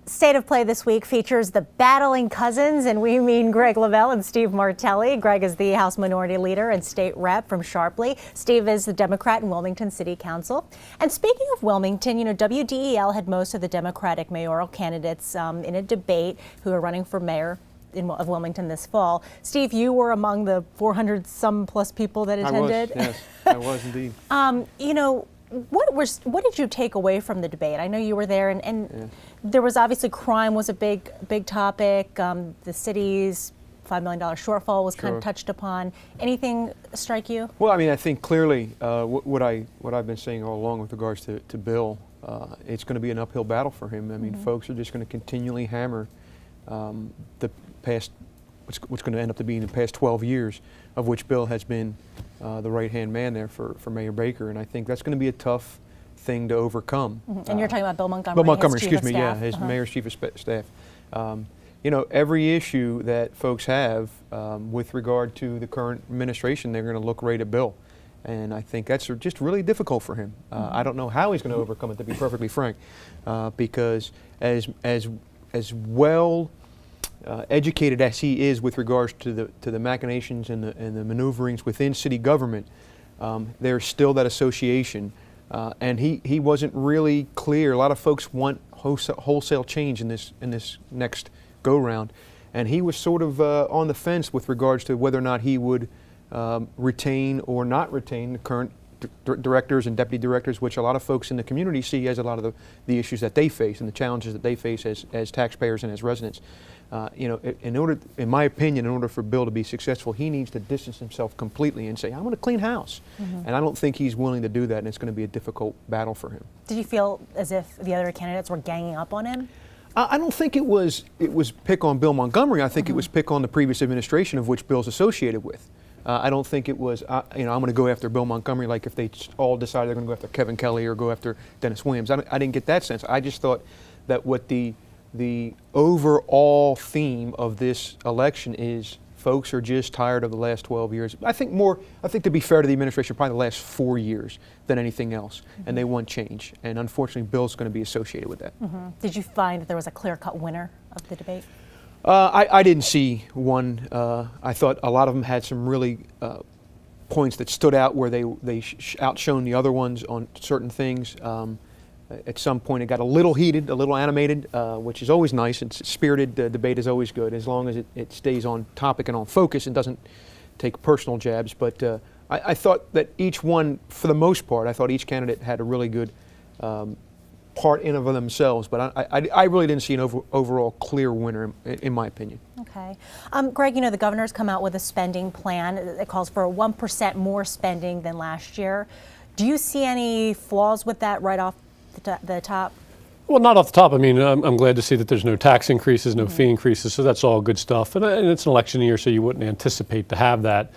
State of Play this week features the battling cousins, and we mean Greg Lavelle and Steve Martelli. Greg is the House Minority Leader and State Rep from Sharpley. Steve is the Democrat in Wilmington City Council. And speaking of Wilmington, you know, WDEL had most of the Democratic mayoral candidates in a debate who are running for mayor of Wilmington this fall. Steve, you were among the 400 some plus people that attended. I was, yes, I was indeed. You know, what did you take away from the debate? I know you were there, and there was obviously crime was a big topic. The city's $5 million shortfall was kind of touched upon. Anything strike you? Well, I mean, I think clearly what I've been saying all along with regards to Bill, it's going to be an uphill battle for him. I mean, folks are just going to continually hammer the past, what's going to end up to being the past 12 years, of which Bill has been the right-hand man there for Mayor Baker, and I think that's going to be a tough thing to overcome. And you're talking about Bill Montgomery. Bill Montgomery, his chief excuse me, yeah, his mayor's chief of staff. You know, every issue that folks have with regard to the current administration, they're going to look right at Bill, and I think that's just really difficult for him. I don't know how he's going to overcome it, to be perfectly frank, because as well educated as he is with regards to the machinations and the maneuverings within city government, there's still that association, and he wasn't really clear. A lot of folks want wholesale change in this next go round, and he was sort of on the fence with regards to whether or not he would retain or not retain the current directors and deputy directors, which a lot of folks in the community see as a lot of the issues that they face and the challenges that they face as taxpayers and as residents. You know, in my opinion, in order for Bill to be successful, he needs to distance himself completely and say, "I want a clean house," and I don't think he's willing to do that, and it's going to be a difficult battle for him. Did you feel as if the other candidates were ganging up on him? I don't think it was pick on Bill Montgomery. I think it was pick on the previous administration of which Bill's associated with. I don't think it was, you know, I'm going to go after Bill Montgomery like if they all decided they're going to go after Kevin Kelly or go after Dennis Williams. I didn't get that sense. I just thought that what the overall theme of this election is folks are just tired of the last 12 years. I think to be fair to the administration, probably the last 4 years than anything else, and they want change. And unfortunately, Bill's going to be associated with that. Did you find that there was a clear-cut winner of the debate? I didn't see one. I thought a lot of them had some really points that stood out where they outshone the other ones on certain things. At some point it got a little heated, a little animated, which is always nice. It's spirited debate is always good, as long as it stays on topic and on focus and doesn't take personal jabs. But I thought that each one, for the most part, I thought each candidate had a really good part in of themselves, but I really didn't see an overall clear winner in my opinion. Okay. Greg, you know, the governor's come out with a spending plan. It calls for 1% more spending than last year. Do you see any flaws with that right off the top? Well, not off the top. I mean, I'm glad to see that there's no tax increases, no fee increases, so that's all good stuff. And it's an election year, so you wouldn't anticipate to have that.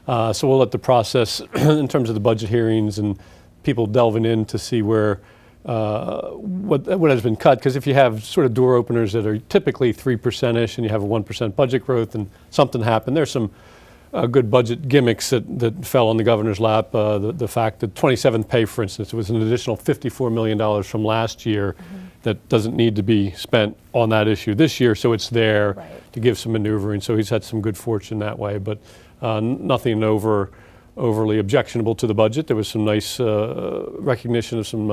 So we'll let the process in terms of the budget hearings and people delving in to see where what has been cut, because if you have sort of door openers that are typically 3%ish and you have a 1% budget growth and something happened, there's some good budget gimmicks that fell on the governor's lap. The fact that 27th pay, for instance, was an additional $54 million from last year that doesn't need to be spent on that issue this year, so it's there to give some maneuvering. So he's had some good fortune that way, but nothing overly objectionable to the budget. There was some nice recognition of some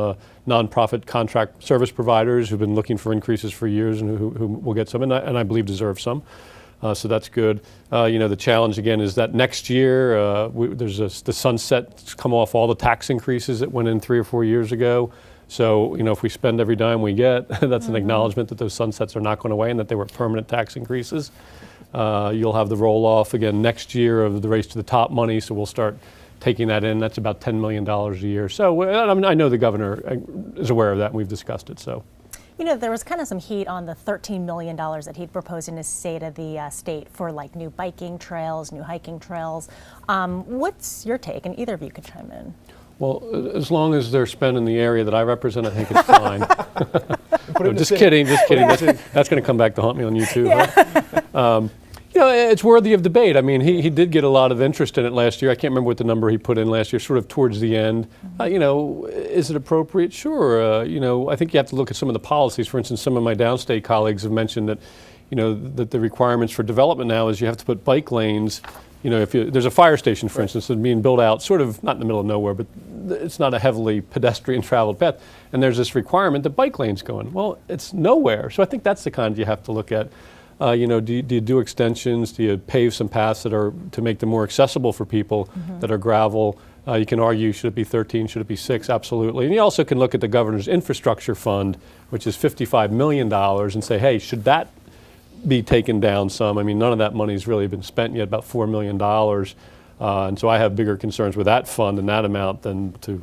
nonprofit contract service providers who've been looking for increases for years and who will get some, and I believe deserve some. So that's good. You know, the challenge again is that next year there's the sunset come off all the tax increases that went in 3 or 4 years ago. So, you know, if we spend every dime we get, that's an acknowledgement that those sunsets are not going away and that they were permanent tax increases. You'll have the roll-off again next year of the race to the top money, so we'll start taking that in. That's about $10 million a year. So I mean, I know the governor is aware of that, and we've discussed it. So, you know, there was kind of some heat on the $13 million that he'd proposed in his State of the State for like new biking trails, new hiking trails. What's your take? And either of you could chime in. Well, as long as they're spent in the area that I represent, I think it's fine. No, just kidding. That's going to come back to haunt me on YouTube. Yeah. Huh? You know, it's worthy of debate. I mean, he did get a lot of interest in it last year. I can't remember what the number he put in last year, sort of towards the end. You know, is it appropriate? Sure. You know, I think you have to look at some of the policies. For instance, some of my downstate colleagues have mentioned that, you know, that the requirements for development now is you have to put bike lanes. You know, if there's a fire station, for instance, that's being built out, sort of not in the middle of nowhere, but it's not a heavily pedestrian traveled path. And there's this requirement that bike lanes go in. Well, it's nowhere. So I think that's the kind you have to look at. You know, do you do extensions? Do you pave some paths that are to make them more accessible for people that are gravel? You can argue, should it be 13, should it be 6? Absolutely. And you also can look at the governor's infrastructure fund, which is $55 million, and say, hey, should that be taken down some? I mean, none of that money's really been spent yet, about $4 million. And so I have bigger concerns with that fund and that amount than to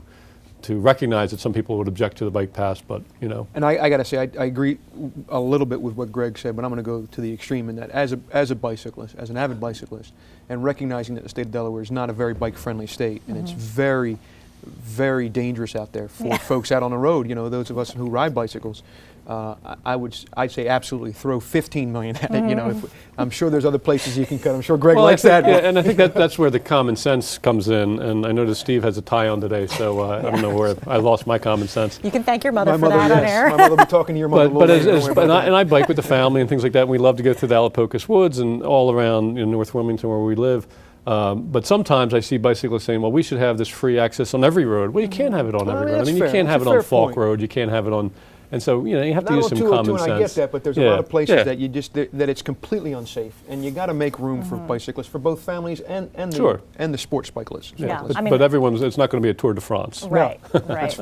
recognize that some people would object to the bike pass, but, you know. And I got to say, I agree a little bit with what Greg said, but I'm going to go to the extreme in that as a bicyclist, as an avid bicyclist, and recognizing that the state of Delaware is not a very bike-friendly state, and it's very, very dangerous out there for folks out on the road, you know, those of us who ride bicycles. I'd say absolutely throw $15 million at it. You know, I'm sure there's other places you can cut. I'm sure Greg likes that. Yeah, and I think that's where the common sense comes in. And I noticed Steve has a tie on today, so I don't know where I lost my common sense. You can thank your mother for that on air. My mother will be talking to your mother. But I bike with the family and things like that. And we love to go through the Alapocas Woods and all around in North Wilmington where we live. But sometimes I see bicyclists saying, well, we should have this free access on every road. Well, you can't have it on every road. I mean, you can't have it on Falk Road. You can't have it on. And so, you know, you have to use some common sense. I get that, but there's a lot of places that you just that it's completely unsafe, and you got to make room for bicyclists, for both families and the sports cyclists. Yeah. I mean, but it's not going to be a Tour de France. Right, right.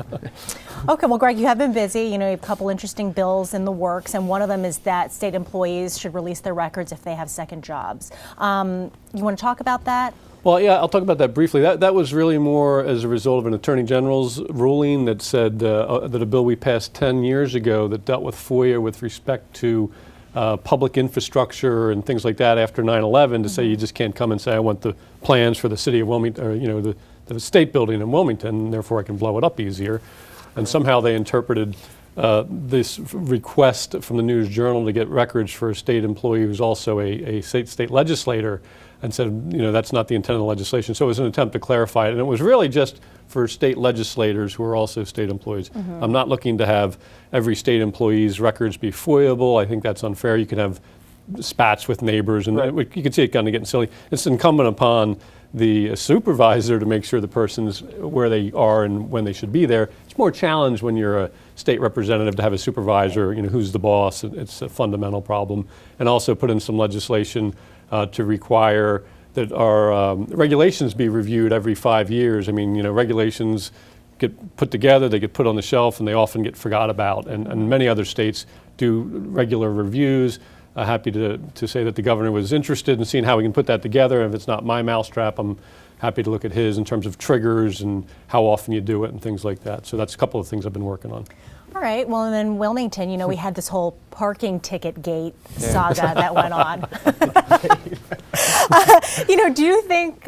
Okay, well, Greg, you have been busy. You know, you have a couple interesting bills in the works, and one of them is that state employees should release their records if they have second jobs. You want to talk about that? Well, yeah, I'll talk about that briefly. That was really more as a result of an Attorney General's ruling that said that a bill we passed 10 years ago that dealt with FOIA with respect to public infrastructure and things like that after 9/11 to say you just can't come and say I want the plans for the city of Wilmington, or, you know, the state building in Wilmington, and therefore I can blow it up easier. And somehow they interpreted this request from the News Journal to get records for a state employee who's also a state legislator, and said, you know, that's not the intent of the legislation. So it was an attempt to clarify it. And it was really just for state legislators who are also state employees. I'm not looking to have every state employee's records be FOIAble. I think that's unfair. You can have spats with neighbors, and you can see it kind of getting silly. It's incumbent upon the supervisor to make sure the person's where they are and when they should be there. It's more challenge when you're a state representative to have a supervisor, you know, who's the boss. It's a fundamental problem. And also put in some legislation to require that our regulations be reviewed every 5 years. I mean, you know, regulations get put together, they get put on the shelf, and they often get forgot about. And many other states do regular reviews. Happy to say that the governor was interested in seeing how we can put that together. If it's not my mousetrap, I'm happy to look at his in terms of triggers and how often you do it and things like that. So that's a couple of things I've been working on. All right. Well, and then Wilmington, you know, we had this whole parking ticket gate saga that went on. You know, do you think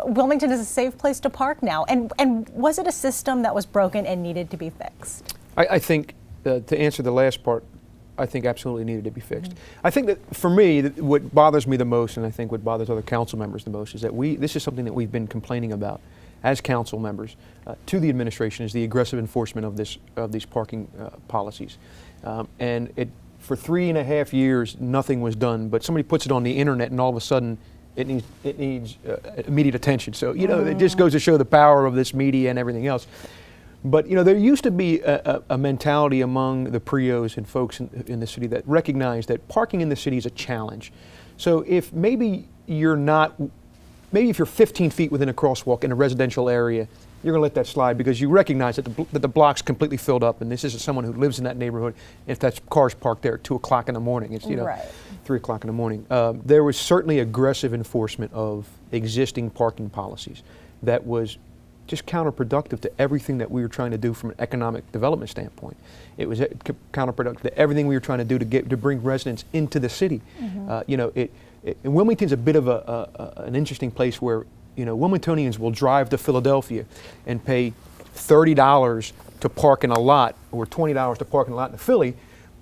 Wilmington is a safe place to park now? And was it a system that was broken and needed to be fixed? I think, to answer the last part, I think absolutely needed to be fixed. I think that for me, what bothers me the most, and I think what bothers other council members the most, is that this is something that we've been complaining about as council members to the administration, is the aggressive enforcement of these parking policies. And for 3.5 years, nothing was done. But somebody puts it on the internet, and all of a sudden, it needs immediate attention. So you know, it just goes to show the power of this media and everything else. But you know, there used to be a mentality among the prios and folks in the city that recognized that parking in the city is a challenge. So if maybe if you're 15 feet within a crosswalk in a residential area, you're going to let that slide because you recognize that the block's completely filled up, and this is someone who lives in that neighborhood. If that car's parked there at 2 o'clock in the morning, it's 3 o'clock in the morning. There was certainly aggressive enforcement of existing parking policies that was just counterproductive to everything that we were trying to do from an economic development standpoint. It was counterproductive to everything we were trying to do to bring residents into the city. You know, Wilmington's a bit of an interesting place where, you know, Wilmingtonians will drive to Philadelphia and pay $30 to park in a lot or $20 to park in a lot in Philly,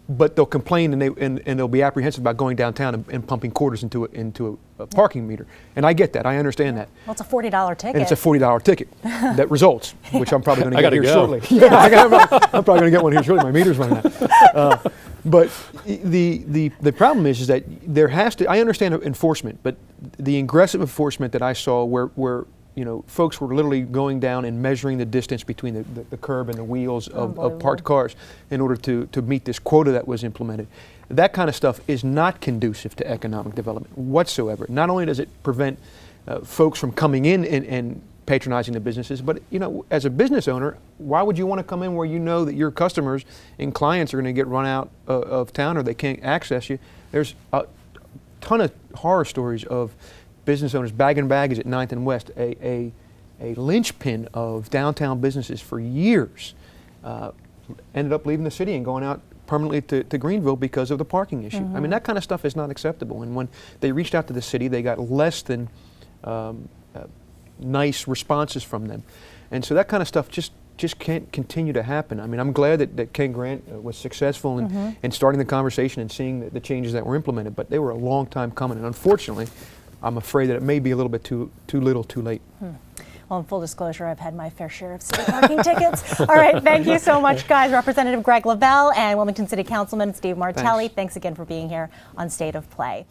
but they'll complain and they'll be apprehensive about going downtown and pumping quarters into a parking meter. And I get that. I understand that. Well, it's a $40 ticket. And it's a $40 ticket that results, which I'm probably going to get here shortly. Yeah. I'm probably going to get one here shortly. My meter's running out. But the problem is that there has to. I understand enforcement, but the aggressive enforcement that I saw, where folks were literally going down and measuring the distance between the curb and the wheels of parked cars in order to meet this quota that was implemented. That kind of stuff is not conducive to economic development whatsoever. Not only does it prevent folks from coming in and patronizing the businesses, but as a business owner, why would you want to come in where you know that your customers and clients are going to get run out of town or they can't access you? There's a ton of horror stories of business owners bagging baggage at 9th and West, a linchpin of downtown businesses for years, ended up leaving the city and going out permanently to Greenville because of the parking issue. I mean, that kind of stuff is not acceptable. And when they reached out to the city, they got less than nice responses from them. And so that kind of stuff just can't continue to happen. I mean, I'm glad that Ken Grant was successful in starting the conversation and seeing the changes that were implemented, but they were a long time coming. And unfortunately, I'm afraid that it may be a little bit too little too late. Well, in full disclosure, I've had my fair share of city parking tickets. All right, thank you so much, guys. Representative Greg Lavelle and Wilmington City Councilman Steve Martelli, thanks again for being here on State of Play.